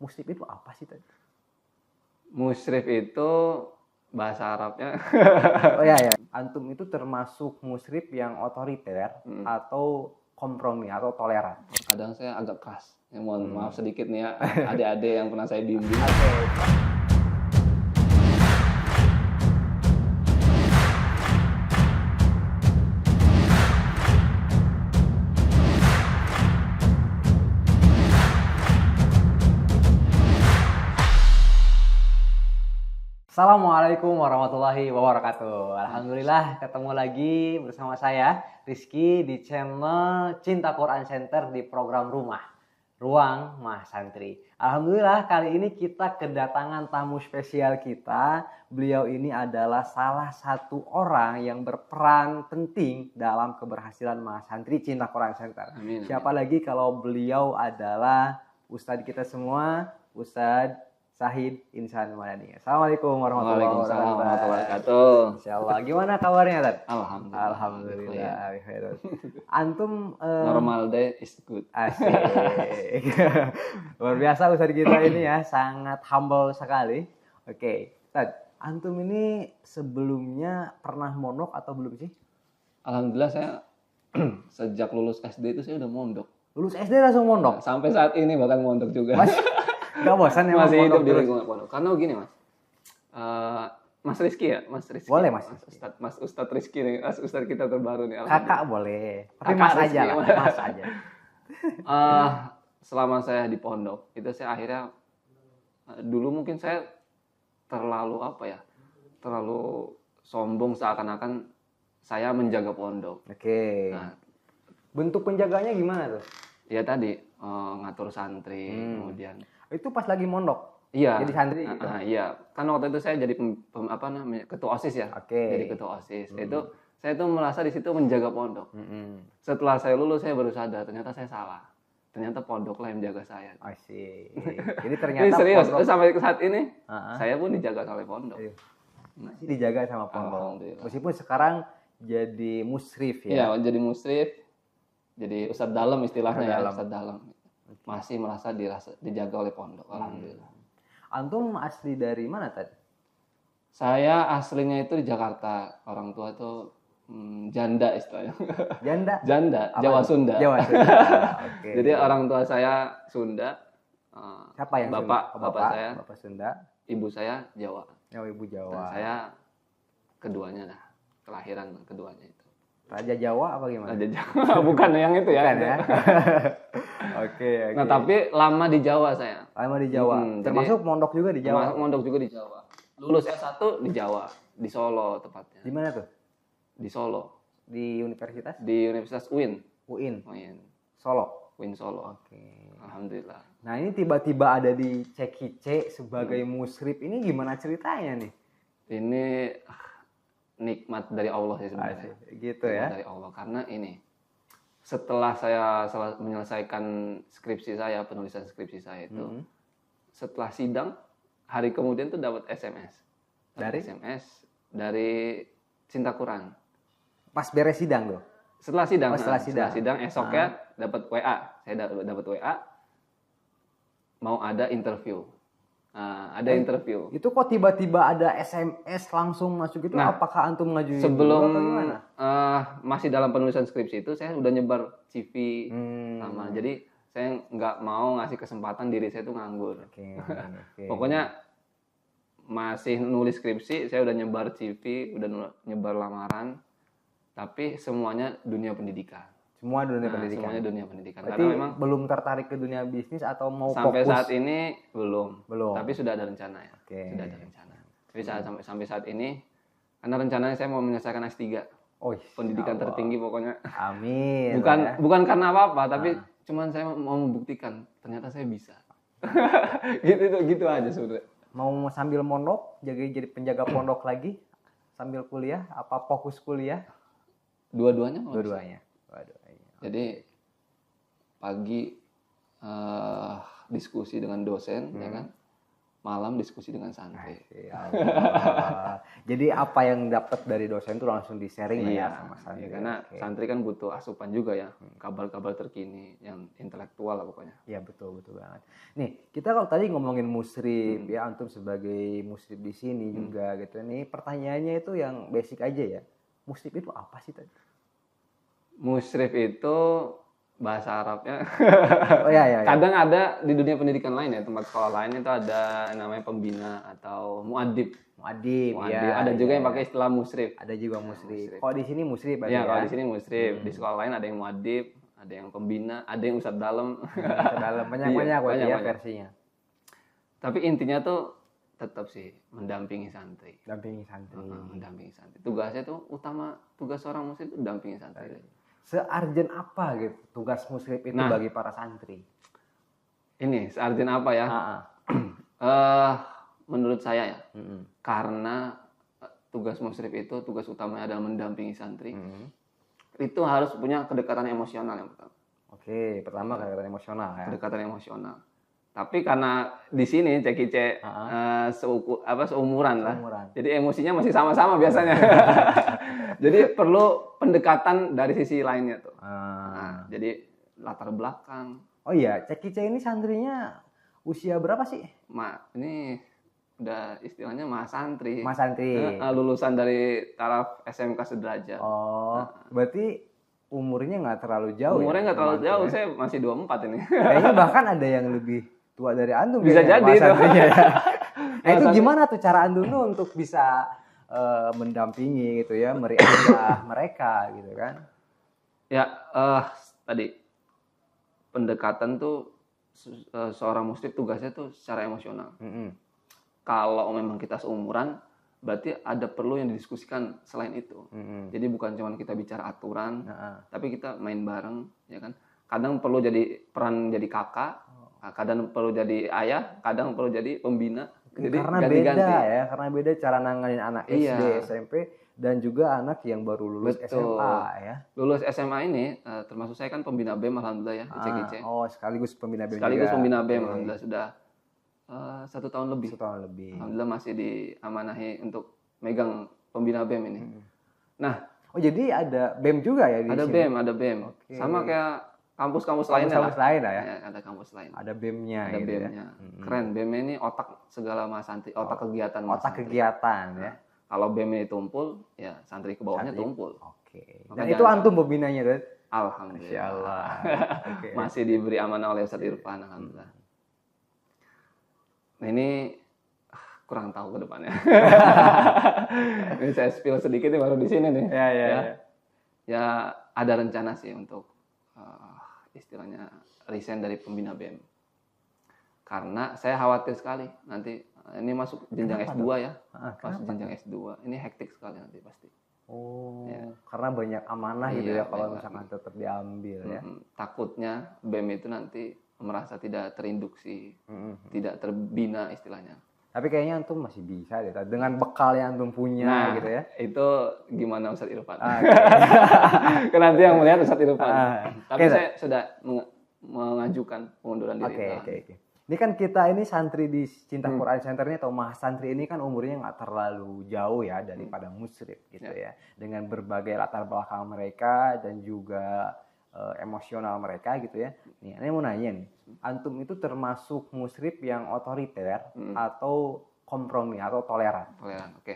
musyrif itu apa sih tadi? Musyrif itu bahasa Arabnya. Oh ya, antum itu termasuk musyrif yang otoriter atau kompromi atau toleran? Kadang saya agak keras. Ya, mohon maaf sedikit nih ya, adik-adik yang pernah saya bimbing. Assalamualaikum warahmatullahi wabarakatuh. Alhamdulillah ketemu lagi bersama saya Rizky di channel Cinta Quran Center di program Ruang Mas Santri. Alhamdulillah kali ini kita kedatangan tamu spesial kita. Beliau ini adalah salah satu orang yang berperan penting dalam keberhasilan Mas Santri Cinta Quran Center. Amin. Siapa lagi kalau beliau adalah Ustadz kita semua, Ustadz Sahid Insan Madani. Assalamualaikum warahmatullahi wabarakatuh. Insyaallah. Gimana kabarnya, Tad? Alhamdulillah. Alhamdulillah. Antum normal day is good. Asik. Luar biasa Ustadz kita ini ya, sangat humble sekali. Oke, Tad, antum ini sebelumnya pernah mondok atau belum sih? Alhamdulillah saya sejak lulus SD itu saya udah mondok. Lulus SD langsung mondok? Sampai saat ini bahkan mondok juga. Gak bosan ya masih hidup di lingkungan pondok. Karena gini Mas, Mas Rizky ya, Mas Rizky. Boleh Mas. Mas Ustadz Rizky nih, Ustadz kita terbaru nih. Kakak boleh, tapi Kakak Mas Rizky, aja lah, Mas aja. Selama saya di pondok, itu saya akhirnya dulu mungkin saya terlalu terlalu sombong seakan-akan saya menjaga pondok. Oke. Nah, bentuk penjaganya gimana tuh? Ya tadi ngatur santri, kemudian. Itu pas lagi mondok? Iya. Jadi santri gitu? Iya. Kan waktu itu saya jadi ketua OSIS ya. Oke. Jadi ketua OSIS. Itu saya tuh merasa di situ menjaga pondok. Setelah saya lulus saya baru sadar ternyata saya salah. Ternyata pondok lah yang menjaga saya. Asik. Jadi ternyata ini serius, pondok... sampai saat ini saya pun dijaga oleh pondok. Masih dijaga sama pondok. Meskipun sekarang jadi musyrif ya. Iya, jadi musyrif. Jadi ustadz dalam istilahnya ya, ustadz dalam. Masih merasa dijaga oleh pondok. Alhamdulillah. Antum asli dari mana tadi? Saya aslinya itu di Jakarta. Orang tua tuh janda istilahnya. Janda? Janda, Jawa Sunda. Jawa Sunda. Okay. Jadi orang tua saya Sunda. Siapa yang bapak saya? Bapak Sunda. Ibu saya Jawa. Oh, ibu Jawa. Dan saya keduanya lah. Kelahiran keduanya itu. Raja Jawa apa gimana? Raja Jawa. Bukan yang itu ya. Bukan ya. Oke. Nah, tapi lama di Jawa saya. Lama di Jawa. Termasuk mondok juga di Jawa. Termasuk mondok juga di Jawa. Lulus S1 di Jawa, di Solo tepatnya. Di mana tuh? Di Solo. Di universitas? Di Universitas UIN. UIN. Solo. UIN Solo. Oke. Alhamdulillah. Nah, ini tiba-tiba ada di Cekice sebagai musyrif. Ini gimana ceritanya nih? Ini nikmat dari Allah sih sebenarnya. Gitu ya. Dari Allah karena ini setelah saya menyelesaikan skripsi saya, penulisan skripsi saya itu, setelah sidang hari kemudian tuh dapat SMS. Dari SMS dari Cinta Quran. Pas beres sidang tuh. Setelah sidang. Setelah sidang esoknya dapat WA. Saya dapat WA mau ada interview. Ada interview. Itu kok tiba-tiba ada SMS langsung masuk itu? Apakah antum ngajuin sebelum masih dalam penulisan skripsi itu saya udah nyebar CV sama. Jadi saya nggak mau ngasih kesempatan diri saya itu nganggur. Okay. Pokoknya masih nulis skripsi, saya udah nyebar CV, udah nyebar lamaran, tapi semuanya dunia pendidikan. Semuanya dunia pendidikan. Berarti karena memang belum tertarik ke dunia bisnis atau mau sampai fokus? saat ini belum. Tapi sudah ada rencana ya. Okay. Sudah ada rencana. Tapi sampai saat ini karena rencananya saya mau menyelesaikan S3. Pendidikan tertinggi pokoknya. Amin. Bukan karena apa-apa, tapi cuman saya mau membuktikan ternyata saya bisa. gitu aja sebenarnya. Mau sambil mondok, jadi penjaga pondok lagi sambil kuliah, apa fokus kuliah? Dua-duanya. Jadi pagi diskusi dengan dosen, ya kan, malam diskusi dengan santri. Ya Allah. Jadi apa yang dapat dari dosen itu langsung di-sharing lah ya sama santri. Iya, karena Oke. santri kan butuh asupan juga ya, kabar-kabar terkini yang intelektual lah pokoknya. Iya betul banget. Nih kita kalau tadi ngomongin musrib ya, antum sebagai musrib di sini juga gitu. Nih pertanyaannya itu yang basic aja ya. Musrib itu apa sih tadi? Musyrif itu bahasa Arabnya. Oh ya. Kadang ada di dunia pendidikan lain ya, tempat sekolah lain itu ada yang namanya pembina atau muadib. Muadib, Muadib. ya. Ada juga ya, yang pakai istilah musyrif. ada juga musrib. musrib. Kalau di sini musrib berarti Ya, ya. kalau di sini musyrif. Di sekolah lain ada yang muadib, ada yang pembina, ada yang ustadz dalam. Ke dalam banyak Iya, ya banyak. versinya. Tapi intinya tuh tetap sih mendampingi santri. Dampingi santri. Mendampingi santri. Tugasnya tuh tugas seorang muslim itu mendampingi santri. Searjen apa gitu tugas musrib itu Nah. bagi para santri? Ini searjen apa ya? Menurut saya ya, karena tugas musrif itu tugas utamanya adalah mendampingi santri. Itu harus punya kedekatan emosional yang pertama. Oke, pertama kedekatan emosional ya. Kedekatan emosional. Tapi karena di sini cekice seumuran lah. Jadi emosinya masih sama-sama biasanya. Jadi perlu pendekatan dari sisi lainnya tuh. Nah, jadi latar belakang. Oh iya, Cekice ini santrinya usia berapa sih? Ini udah istilahnya mas santri. Mas santri. Lulusan dari taraf SMK sederajat. Oh, berarti umurnya nggak terlalu jauh. Umurnya nggak terlalu jauh, ya? saya masih 24 ini. Kayaknya bahkan ada yang lebih tua dari antum. Bisa kayaknya, jadi mas itu. santrinya ya. Nah itu gimana tuh cara antum tuh untuk bisa mendampingi gitu ya, meriadah mereka gitu kan? Ya, tadi pendekatan tuh seorang muslim tugasnya tuh secara emosional. Kalau memang kita seumuran, berarti ada perlu yang didiskusikan selain itu. Jadi bukan cuma kita bicara aturan, tapi kita main bareng, ya kan? Kadang perlu jadi peran jadi kakak, kadang perlu jadi ayah, kadang perlu jadi pembina. Jadi karena ganti-ganti. beda ya, karena beda cara nanganin anak SD, SMP, dan juga anak yang baru lulus SMA ya. Lulus SMA ini, termasuk saya kan pembina BEM alhamdulillah ya di CGC. Oh, sekaligus pembina BEM Sekaligus juga. pembina BEM alhamdulillah sudah 1 tahun lebih. 1 tahun lebih. Alhamdulillah masih diamanahi untuk megang pembina BEM ini. Nah, oh jadi ada BEM juga ya di ada sini? BEM, ada BEM. Oke. Sama kayak kampus-kampus lainnya lah. Kampus lain lah ya. Ada kampus lain. Ada BEM-nya Ada gitu BEM-nya. ya. Keren, BEM ini otak segala mas santri, otak kegiatan mas Otak santri. kegiatan ya. Kalau BEM ini tumpul, ya santri ke bawahnya Santri. tumpul. Oke. Maka Dan itu jangan antum pembinanya kan? Alhamdulillah. Masya Allah. Oke. Masih diberi amanah oleh Ustadz Irfan alhamdulillah. Nah ini kurang tahu ke depannya. Ini saya spill sedikit nih baru di sini nih. Ya ada rencana sih untuk istilahnya resign dari pembina BEM. Karena saya khawatir sekali nanti ini masuk jenjang S2 ya. Masuk jenjang S2. Ini hektik sekali nanti pasti. Oh, Ya. karena banyak amanah gitu Iya, ya kalau banyak misalkan tetap diambil ya. Takutnya BEM itu nanti merasa tidak terinduksi, tidak terbina istilahnya. Tapi kayaknya antum masih bisa deh dengan bekal yang antum punya gitu ya. Itu gimana Ustadz Irfan? Oke. Kan nanti yang melihat Ustadz Irfan. Tapi Oke, saya sudah mengajukan pengunduran diri. Oke. Ini kan kita ini santri di Cinta Quran Center ini atau Mas Santri ini kan umurnya nggak terlalu jauh ya daripada musrib gitu ya. Dengan berbagai latar belakang mereka dan juga emosional mereka gitu ya. Nih, saya mau nanya nih, antum itu termasuk musrib yang otoriter atau kompromi atau toleran? Toleran, oke.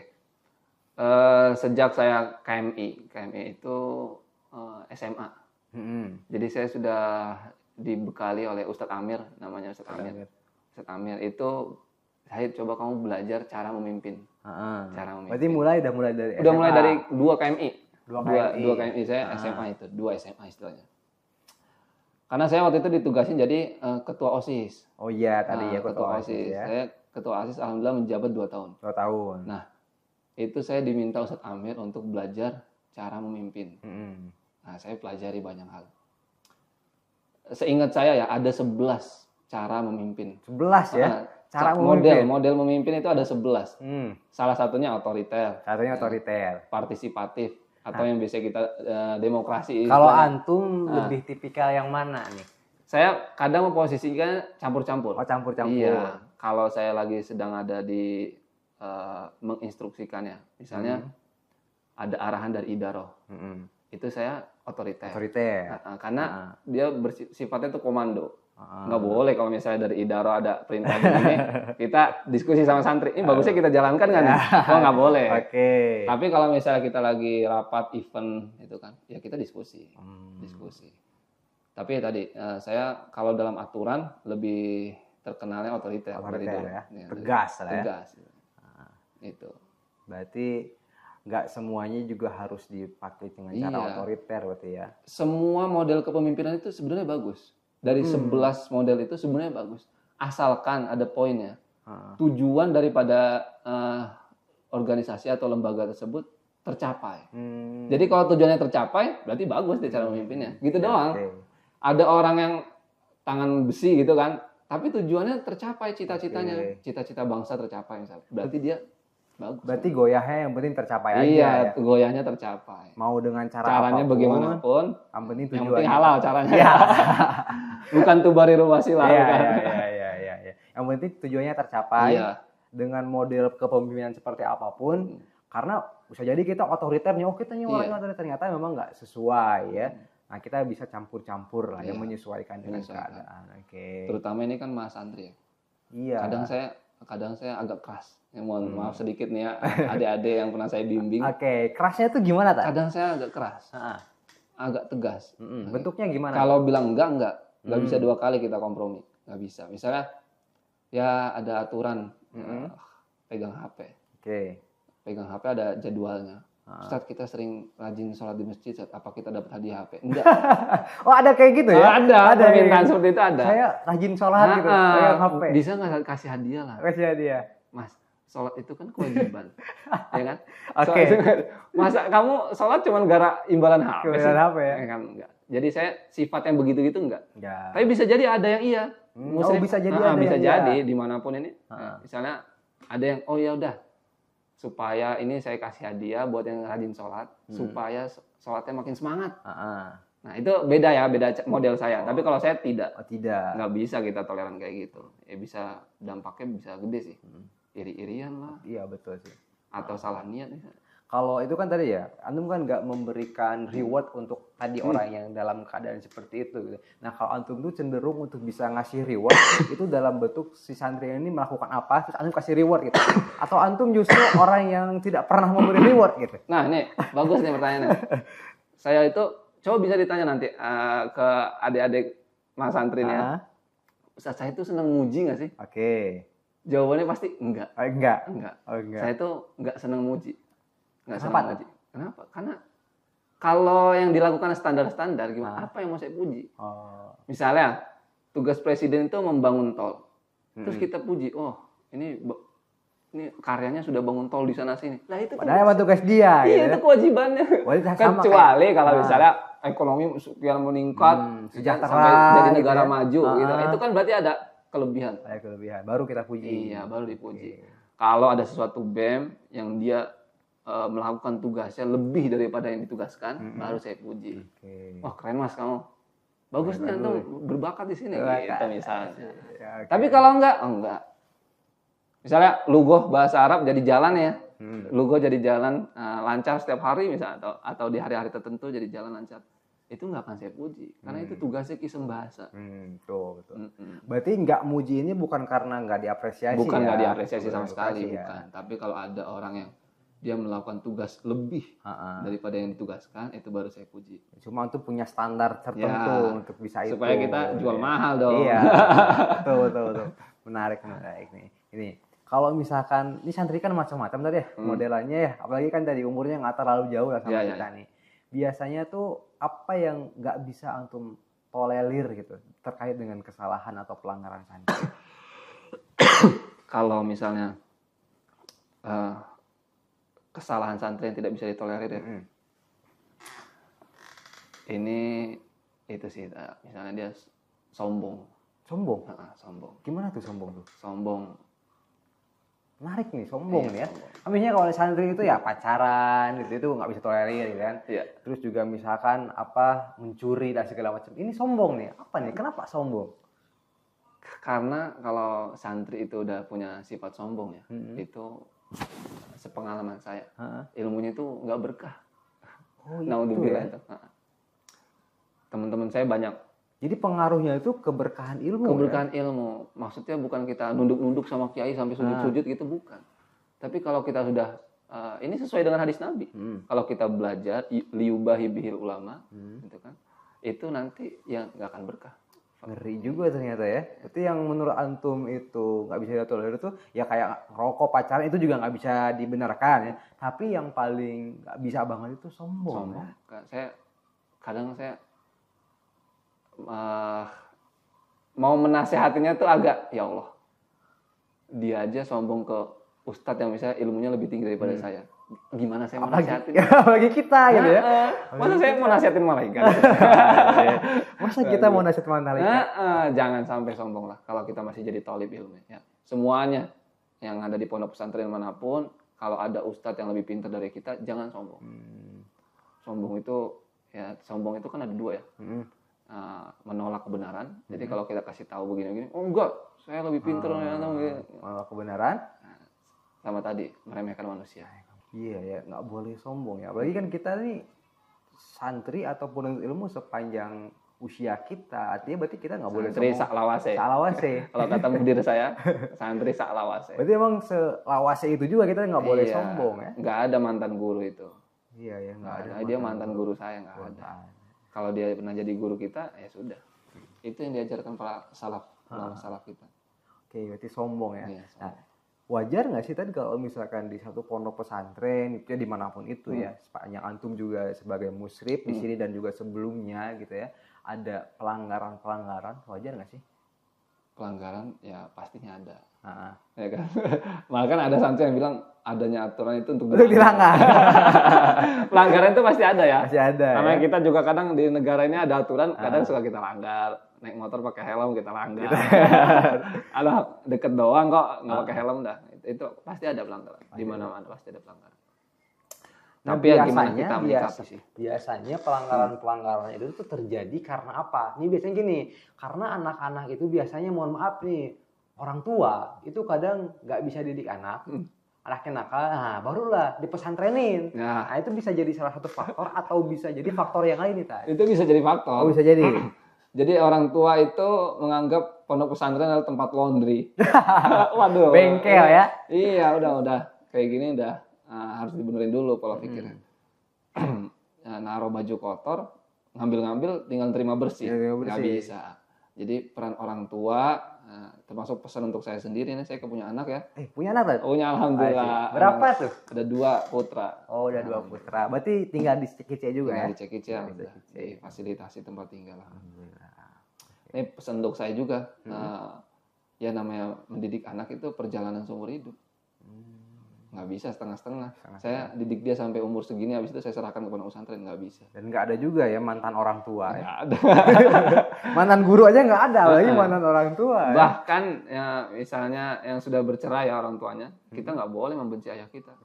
Sejak saya KMI itu SMA. Jadi saya sudah dibekali oleh Ustadz Amir, namanya Ustadz Amir. Ustadz Amir itu saya coba kamu belajar cara memimpin. Cara memimpin. Berarti udah mulai dari Udah SMA. mulai dari 2 KMI. 2 KMI saya SMA itu, 2 SMA istilahnya. Karena saya waktu itu ditugasin jadi ketua OSIS. Oh iya, tadi ya ketua OSIS. ya. Saya ketua OSIS alhamdulillah menjabat 2 tahun. 2 tahun. Nah, itu saya diminta Ustadz Amir untuk belajar cara memimpin. Nah, saya pelajari banyak hal. Seingat saya ya ada 11 cara memimpin. 11 ya? Cara model memimpin itu ada 11. Salah satunya otoriter. Satunya otoriter. Partisipatif atau yang biasa kita demokrasi. Kalau antum lebih tipikal yang mana nih? Saya kadang memposisikan campur-campur. Oh, campur-campur. Iya. Kalau saya lagi sedang ada di menginstruksikan ya. Misalnya ada arahan dari idaroh. Itu saya otoriter. Karena dia sifatnya itu komando. Nggak boleh kalau misalnya dari idaroh ada perintah begini, kita diskusi sama santri. Ini bagusnya kita jalankan nggak nih? Oh, nggak boleh. Tapi kalau misalnya kita lagi rapat event itu kan, ya kita diskusi. Tapi ya tadi saya kalau dalam aturan lebih terkenalnya otoriter ya. Tegas lah ya. Tegas. Itu. Berarti nggak semuanya juga harus dipakai dengan cara otoriter berarti ya. Semua model kepemimpinan itu sebenarnya bagus. Dari 11 model itu sebenarnya bagus. Asalkan ada poinnya. Tujuan daripada organisasi atau lembaga tersebut tercapai. Jadi kalau tujuannya tercapai, berarti bagus deh cara memimpinnya. Gitu doang. Ada orang yang tangan besi gitu kan, tapi tujuannya tercapai cita-citanya. Cita-cita bangsa tercapai misalnya. Berarti dia bagus. Berarti goyahnya yang penting tercapai aja. Iya, goyahnya tercapai. Mau dengan caranya apapun, bagaimanapun, yang penting tujuannya. Yang penting halal caranya. Iya. Bukan tubari rumasi lah. Iya. Yang penting tujuannya tercapai. Iya. Dengan model kepemimpinan seperti apapun. Karena bisa jadi kita otoriternya, kita orangnya otoriter, ternyata memang nggak sesuai ya. Nah, kita bisa campur-campur lah yang menyesuaikan dengan keadaan. Terutama ini kan Mas Andri ya. Iya. Kadang saya agak keras. Ya, mohon maaf sedikit nih ya, adik-adik yang pernah saya bimbing. Kerasnya itu gimana, Tan? Kadang saya agak keras. Agak tegas. Bentuknya gimana? Kalau bilang enggak bisa 2 kali kita kompromi. Nggak bisa. Misalnya ya ada aturan pegang HP. Pegang HP ada jadwalnya. Ustadz, kita sering rajin sholat di masjid, apa kita dapat hadiah HP? Enggak. Oh, ada kayak gitu ya? Ada permintaan seperti itu ada. Saya rajin sholat gitu, pegang HP. Bisa nggak kasih hadiah lah? Kasih hadiah. Mas, sholat itu kan kewajiban. Ya kan? Masa kamu sholat cuma gara imbalan HP sih? Imbalan HP ya? Kan enggak. Jadi saya sifat yang begitu-gitu enggak. Tapi bisa jadi ada yang iya. Muslim, bisa jadi ada bisa yang jadi dimanapun ini. Misalnya ada yang, oh ya udah, supaya ini saya kasih hadiah buat yang rajin sholat, supaya sholatnya makin semangat. Nah itu beda ya, beda model saya. Tapi kalau saya tidak. Tidak. Nggak bisa kita toleran kayak gitu. Ya bisa, dampaknya bisa gede sih. Iri-irian lah. Iya betul sih. Atau salah niat. Kalau itu kan tadi ya, antum kan nggak memberikan reward untuk tadi orang yang dalam keadaan seperti itu. Gitu. Nah kalau antum tuh cenderung untuk bisa ngasih reward itu dalam bentuk si santri ini melakukan apa, terus antum kasih reward gitu. Atau antum justru orang yang tidak pernah memberi reward gitu. Nah ini bagus nih pertanyaannya. Saya itu coba bisa ditanya nanti ke adik-adik mas santri nih ya. Ustaz, saya itu senang muji nggak sih? Jawabannya pasti enggak. Enggak. Saya itu enggak senang muji. Kenapa? Karena kalau yang dilakukan standar-standar gimana? Apa yang mau saya puji? Misalnya tugas presiden itu membangun tol. Terus kita puji, oh ini karyanya sudah bangun tol di sana sini. Lah itu padahal tugas dia. Iya, itu kewajibannya. Kecuali kalau misalnya ekonomi sekian meningkat, sejahtera sampai jadi negara gitu maju gitu. Itu kan berarti ada kelebihan. Baru kita puji. Iya, baru dipuji. Kalau ada sesuatu BEM yang dia melakukan tugasnya lebih daripada yang ditugaskan, baru saya puji. Wah keren mas kamu, bagus nih antum berbakat di sini, gitu misalnya. Tapi kalau enggak. Misalnya lugoh bahasa Arab jadi jalan ya, lugoh jadi jalan lancar setiap hari misalnya, atau di hari-hari tertentu jadi jalan lancar. Itu nggak akan saya puji, karena itu tugasnya kisem bahasa. Betul. Berarti nggak muji ini bukan karena nggak diapresiasi. Bukan nggak diapresiasi sama sekali, bukan. Tapi kalau ada orang yang dia melakukan tugas lebih daripada yang ditugaskan, itu baru saya puji. Cuma untuk punya standar tertentu untuk bisa itu. Supaya kita jual mahal dong. Iya, betul. Menarik nih. Ini kalau misalkan ini santri kan macam-macam tadi ya modelannya ya, apalagi kan tadi umurnya nggak terlalu jauh lah sama kita nih. Biasanya tuh apa yang nggak bisa antum tolerir gitu terkait dengan kesalahan atau pelanggaran santri? Kalau misalnya kesalahan santri yang tidak bisa ditolerir ya. Ini itu sih, misalnya dia sombong. Sombong? Sombong. Gimana tuh sombong tuh? Sombong. Menarik nih, sombong nih ya. Sombong. Habisnya kalau santri itu ya pacaran itu nggak bisa tolerir gitu kan. Iya. Terus juga misalkan apa mencuri dan segala macam. Ini sombong nih. Apa nih? Kenapa sombong? Karena kalau santri itu udah punya sifat sombong ya, itu sepengalaman saya, ilmunya itu nggak berkah. Oh itu Naudzubillah ya. itu. Teman-teman saya banyak. Jadi pengaruhnya itu keberkahan ilmu. Keberkahan ilmu, maksudnya bukan kita nunduk-nunduk sama kiai sampai sujud-sujud gitu, bukan. Tapi kalau kita sudah ini sesuai dengan hadis Nabi. Kalau kita belajar liyubahi bihil ulama, gitu kan, itu nanti yang nggak akan berkah. Ngeri juga ternyata ya. Berarti yang menurut antum itu nggak bisa ditolerir itu ya kayak rokok, pacaran itu juga nggak bisa dibenarkan ya. Tapi yang paling nggak bisa banget itu sombong. Ya? Saya kadang mau menasehatinya tuh agak, ya Allah, dia aja sombong ke ustadz yang misalnya ilmunya lebih tinggi daripada saya. Gimana saya mau nasihatin? Bagi kita gitu ya. Masa saya mau nasihatin malaikat? Masa kita mau nasihat malaikat? Jangan sampai sombong lah kalau kita masih jadi thalib ilmu. Ya. Semuanya yang ada di pondok pesantren manapun, kalau ada ustadz yang lebih pintar dari kita, jangan sombong. Sombong itu kan ada dua ya. Menolak kebenaran. Jadi kalau kita kasih tahu begini-begini, oh enggak, saya lebih pintar. Menolak kebenaran. Sama tadi, meremehkan manusia. Iya ya, nggak boleh sombong ya. Apalagi kan kita nih santri atau penuntut ilmu sepanjang usia kita. Artinya berarti kita nggak boleh sombong. Santri saklawase. Saklawase. Kalau kata mudir saya, santri saklawase. Berarti emang selawase itu juga kita nggak boleh sombong ya. Nggak ada mantan guru itu. Iya ya, nggak ada. Dia mantan guru saya, nggak ada. Kalau dia pernah jadi guru kita, ya sudah. Itu yang diajarkan para salaf, ulama salaf kita. Oke, berarti sombong ya. Iya, sombong. Nah, wajar nggak sih tadi kalau misalkan di satu pondok pesantren, itu ya dimanapun itu ya, sepanjang antum juga sebagai musyrif di sini dan juga sebelumnya gitu ya, ada pelanggaran, wajar nggak sih? Pelanggaran ya pastinya ada. Ya kan? Bahkan ada santri yang bilang adanya aturan itu untuk dilanggar. Pelanggaran itu pasti ada ya. Masih ada. Karena kita juga kadang di negara ini ada aturan, kadang suka kita langgar. Naik motor pakai helm kita langgar. Ada deket doang kok nggak pakai helm dah. Itu pasti ada pelanggaran. Di mana-mana pasti ada pelanggaran. Nah, tapi ya gimana kita menyikapi sih? Biasanya pelanggaran-pelanggaran itu tuh terjadi karena apa? Ini biasanya gini, karena anak-anak itu biasanya mohon maaf nih, orang tua itu kadang nggak bisa didik anak. Anaknya nakal, nah barulah dipesantrenin. Nah itu bisa jadi salah satu faktor atau bisa jadi faktor yang lain nih tadi. Itu bisa jadi faktor. Oh bisa jadi. Jadi orang tua itu menganggap pondok pesantren adalah tempat laundry. Waduh. Bengkel ya. Iya, udah kayak gini udah harus dibenerin dulu pola pikirnya. Naruh baju kotor, ngambil tinggal terima bersih. Nggak bisa. Jadi peran orang tua, termasuk pesan untuk saya sendiri nih, saya punya anak ya. Punya anak kan? Punya alhamdulillah. Berapa tuh? Ada 2 putra. Oh, udah 2 putra. Berarti tinggal di Cekice juga ya? Di Cekice, difasilitasi tempat tinggal. Ini pesan untuk saya juga. Ya namanya mendidik anak itu perjalanan seumur hidup. Nggak bisa setengah-setengah. Saya didik dia sampai umur segini, habis itu saya serahkan kepada pesantren, nggak bisa. Dan nggak ada juga ya mantan orang tua. Nggak ada. Mantan guru aja nggak ada, lagi mantan orang tua. Bahkan ya misalnya yang sudah bercerai ya orang tuanya, kita nggak boleh membenci ayah kita.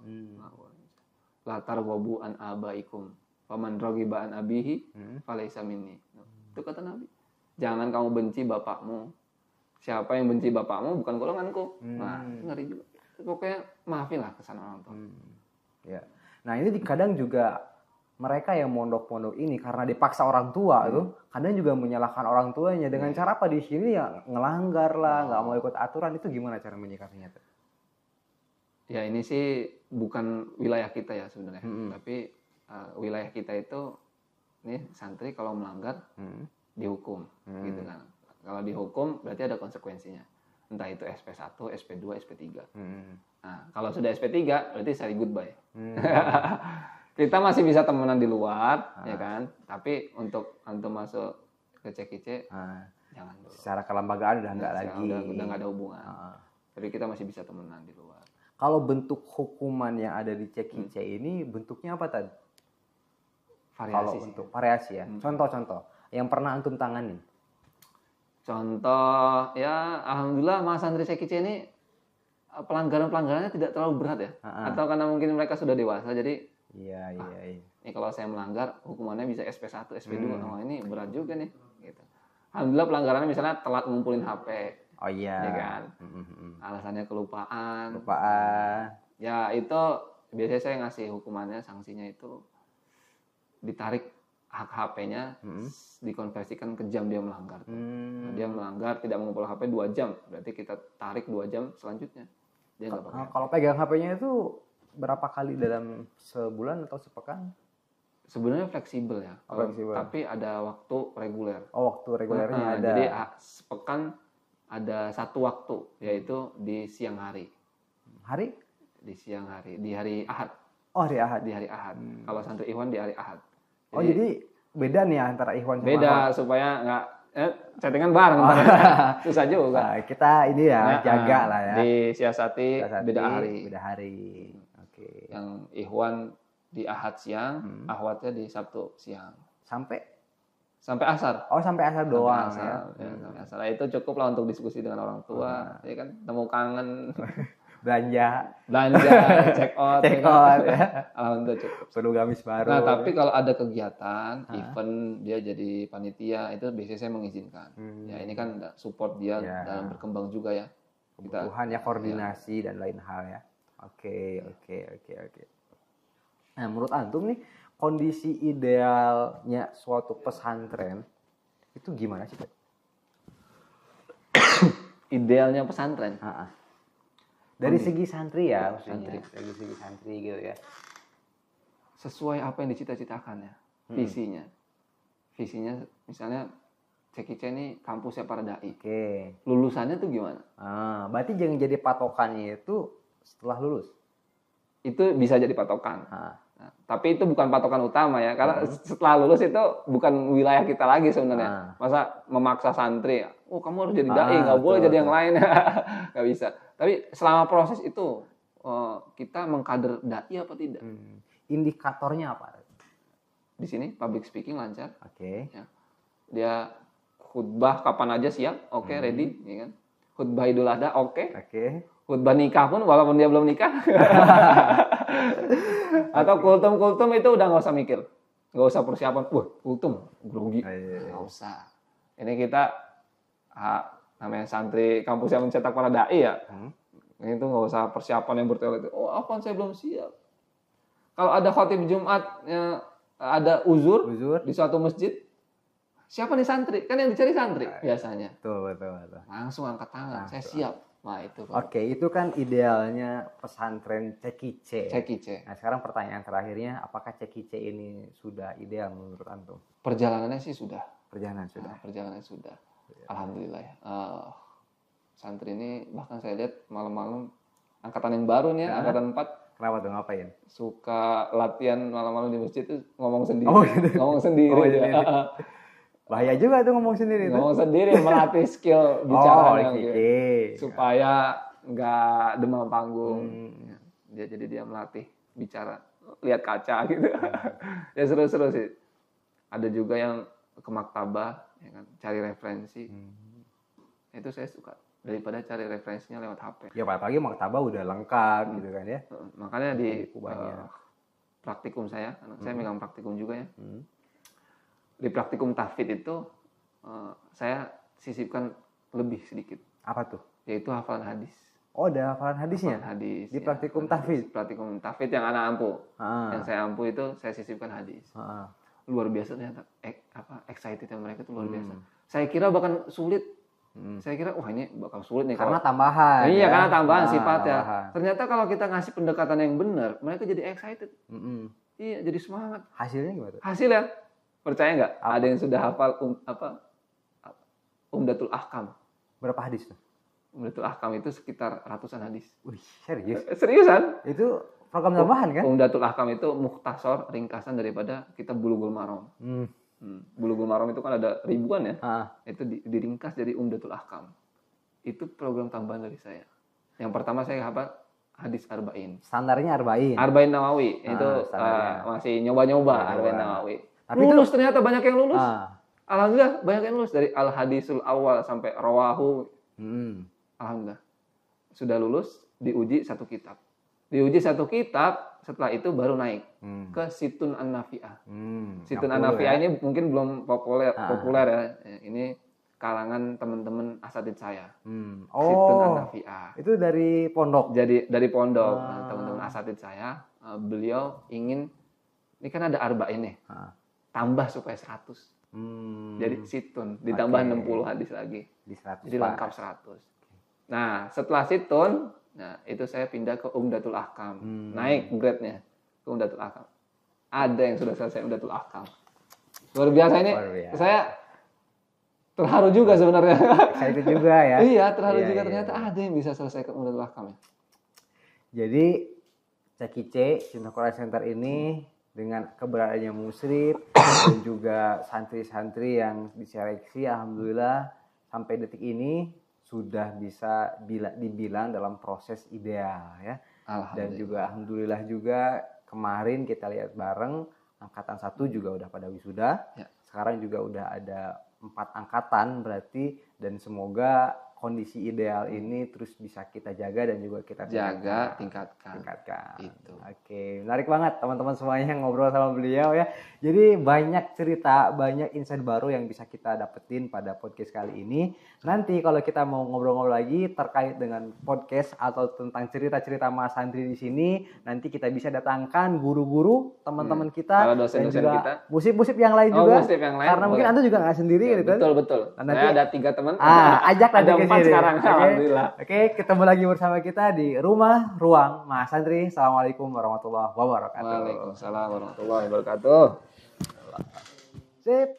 La targhabu an abaikum, faman raghiba an abihi falaysa minni. Itu kata Nabi. Jangan kamu benci bapakmu. Siapa yang benci bapakmu bukan golonganku. Nah, itu ngeri juga. Pokoknya maafin lah kesan orang tua. Ya. Nah ini kadang juga mereka yang mondok-pondok ini karena dipaksa orang tua tuh kadang juga menyalahkan orang tuanya dengan cara apa di sini ya ngelanggar lah, nggak mau ikut aturan. Itu gimana cara menyikapinya tuh? Ya ini sih bukan wilayah kita ya sebenarnya, tapi wilayah kita itu nih santri kalau melanggar dihukum, gitu kan. Kalau dihukum berarti ada konsekuensinya. Entah itu SP1, SP2, SP3. Nah, kalau sudah SP3 berarti say goodbye. Kita masih bisa temenan di luar, ya kan? Tapi untuk masuk ke Cekice, jangan dulu. Secara kelembagaan udah enggak lagi. Udah enggak ada hubungan. Tapi kita masih bisa temenan di luar. Kalau bentuk hukuman yang ada di Cekice ini bentuknya apa tadi? Kalau untuk variasi ya. Contoh-contoh yang pernah antum tangani. Contoh ya alhamdulillah Mas Santri Cekice ini pelanggaran-pelanggarannya tidak terlalu berat ya. Atau karena mungkin mereka sudah dewasa jadi Iya. ini kalau saya melanggar hukumannya bisa SP1, SP2. Oh, ini berat juga nih gitu. Alhamdulillah pelanggarannya misalnya telat ngumpulin HP. Oh iya. Ya kan? Alasannya kelupaan. Ya itu biasanya saya ngasih hukumannya, sanksinya itu ditarik hak HP-nya, dikonversikan ke jam dia melanggar. Dia melanggar tidak mengumpul HP 2 jam, berarti kita tarik 2 jam selanjutnya. Dia nggak pakai. Kalau pegang HP-nya itu berapa kali dalam sebulan atau sepekan? Sebenarnya fleksibel ya. Fleksibel. Tapi ada waktu reguler. Oh, waktu regulernya ada. Jadi sepekan ada 1 waktu, yaitu di siang hari. Hari? Di siang hari, di hari Ahad. Oh, hari Ahad. Di hari Ahad. Kalau santri Ikhwan di hari Ahad. Jadi beda nih antara Ikhwan sama beda Ahwat. Supaya nggak chattingan bareng. Susah juga. Nah, kita ini ya jaga lah ya. Disiasati beda hari. Beda hari. Oke. Yang Ikhwan di Ahad siang, Ahwatnya di Sabtu siang. Sampai asar. Oh, sampai asar doang ya. Sampai asar. Itu cukup lah untuk diskusi dengan orang tua, ya kan, temu kangen, belanja, check out, ya. Alhamdulillah cukup. Perlu gamis baru. Nah, tapi kalau ada kegiatan, event dia jadi panitia, itu biasanya saya mengizinkan. Ya ini kan support dia dalam berkembang juga ya. Kebutuhan ya, koordinasi dan lain hal ya. Oke. Nah, menurut antum nih, kondisi idealnya suatu pesantren itu gimana sih, Pak? Idealnya pesantren? Dari segi santri ya, maksudnya. Dari segi santri gitu ya. Sesuai apa yang dicita-citakan ya, visinya. Visinya misalnya CKC ini kampusnya para dai. Oke. Lulusannya tuh gimana? Berarti jangan jadi patokannya itu setelah lulus. Itu bisa jadi patokan. Nah, tapi itu bukan patokan utama ya, karena setelah lulus itu bukan wilayah kita lagi sebenarnya. Masa memaksa santri, oh kamu harus jadi dai, nggak boleh jadi yang lain, nggak bisa. Tapi selama proses itu kita mengkader dai apa tidak? Indikatornya apa? Di sini public speaking lancar. Oke. Ya. Dia khutbah kapan aja siap, oke, ready, ya kan? Khutbah Idul Adha, oke. Khutbah nikah pun walaupun dia belum nikah. Atau kultum itu udah nggak usah mikir, nggak usah persiapan. Wah, kultum grogi, nggak usah. Ini kita namanya santri kampus yang mencetak para dai ya. Itu nggak usah persiapan yang bertele-tele. Oh, apaan saya belum siap. Kalau ada khatib Jumat, ada uzur di suatu masjid, siapa nih santri? Kan yang dicari santri biasanya. Betul. Langsung angkat tangan, saya siap. Nah, itu. Oke, itu kan idealnya pesantren CKC. CKC. Nah, sekarang pertanyaan terakhirnya, apakah CKC ini sudah ideal menurut antum? Perjalanannya sih sudah. Perjalanan sudah. Alhamdulillah ya. Santri ini bahkan saya lihat malam-malam angkatan yang baru nih, angkatan 4. Kenapa tuh, ngapain? Suka latihan malam-malam di masjid tuh ngomong sendiri. Gitu. Ngomong sendiri. Bahaya juga tuh ngomong sendiri. Ngomong sendiri, melatih skill bicara gitu. Supaya nggak demam panggung. Jadi dia melatih bicara, lihat kaca gitu. Ya seru-seru sih. Ada juga yang ke maktabah, ya kan, cari referensi. Itu saya suka daripada cari referensinya lewat HP. Ya apalagi maktabah udah lengkap gitu kan ya. Makanya di praktikum saya megang praktikum juga ya. Di praktikum tahfidz itu saya sisipkan lebih sedikit. Apa tuh? Yaitu hafalan hadis. Oh, ada hafalan hadisnya? Hadis. Di praktikum tahfidz? Praktikum tahfidz yang anak ampuh. Yang saya ampuh itu saya sisipkan hadis. Luar biasa ternyata. Excitednya mereka itu luar biasa. Saya kira bahkan sulit. Saya kira wah ini bakal sulit nih. Karena tambahan. Iya, karena tambahan sifatnya. Ternyata kalau kita ngasih pendekatan yang benar, mereka jadi excited. Iya, jadi semangat. Hasilnya gimana? Hasilnya percaya nggak? Ada yang sudah hafal Umdatul Ahkam. Berapa hadis tuh? Umdatul Ahkam itu sekitar ratusan hadis. Wih, serius? Seriusan? Itu program tambahan kan? Umdatul Ahkam itu mukhtasar, ringkasan daripada kitab Bulughul Maram. Bulughul Maram itu kan ada ribuan ya. Itu diringkas dari Umdatul Ahkam. Itu program tambahan dari saya. Yang pertama saya hafal hadis Arba'in. Standarnya Arba'in. Arba'in Nawawi. Itu masih nyoba-nyoba Arba'in Nawawi. Tapi lulus ternyata banyak yang lulus. Alhamdulillah banyak yang lulus dari al hadisul awal sampai rawahu. Alhamdulillah. sudah lulus, diuji satu kitab. Diuji satu kitab, setelah itu baru naik ke Situn An-Nafi'ah. Situn An-Nafi'ah ini mungkin belum populer ya. Ini kalangan teman-teman asatidz saya. Situn An-Nafi'ah. Itu dari pondok. Jadi dari pondok, teman-teman asatidz saya, beliau ingin, ini kan ada arba'in nih, tambah supaya 100. Jadi situn, ditambah 60 hadis lagi. Jadi lengkap 100. Nah, setelah situn, nah itu saya pindah ke Umdatul Ahkam. Naik grade-nya ke Umdatul Ahkam. Ada yang sudah selesai Umdatul Ahkam. Luar biasa ini. Saya terharu juga sebenarnya. Excited juga ya. Iya, terharu juga ternyata ada yang bisa selesai ke Umdatul Ahkam ya. Jadi CQC Cinta Quran Center ini dengan keberadaannya musyrif dan juga santri-santri yang diseleksi, alhamdulillah sampai detik ini sudah bisa dibilang dalam proses ideal ya. Dan juga alhamdulillah juga kemarin kita lihat bareng angkatan 1 juga udah pada wisuda. Sekarang juga udah ada 4 angkatan berarti, dan semoga kondisi ideal ini terus bisa kita jaga dan juga kita tingkatkan. Itu. Oke, menarik banget teman-teman semuanya yang ngobrol sama beliau ya. Jadi banyak cerita, banyak insight baru yang bisa kita dapetin pada podcast kali ini. Nanti kalau kita mau ngobrol-ngobrol lagi terkait dengan podcast atau tentang cerita-cerita Mas Santri di sini, nanti kita bisa datangkan guru-guru, teman-teman kita, dosen-dosen dan juga kita, musib-musib yang lain juga. Musib yang lain, karena mungkin Anda juga nggak sendiri ya, gitu kan. Betul. Nah, nanti saya ada 3 teman. Ajak nanti ada 4 sekarang. Alhamdulillah. Oke, ketemu lagi bersama kita di Rumah Ruang Mas Santri. Assalamualaikum warahmatullahi wabarakatuh. Waalaikumsalam warahmatullahi wabarakatuh. Sip.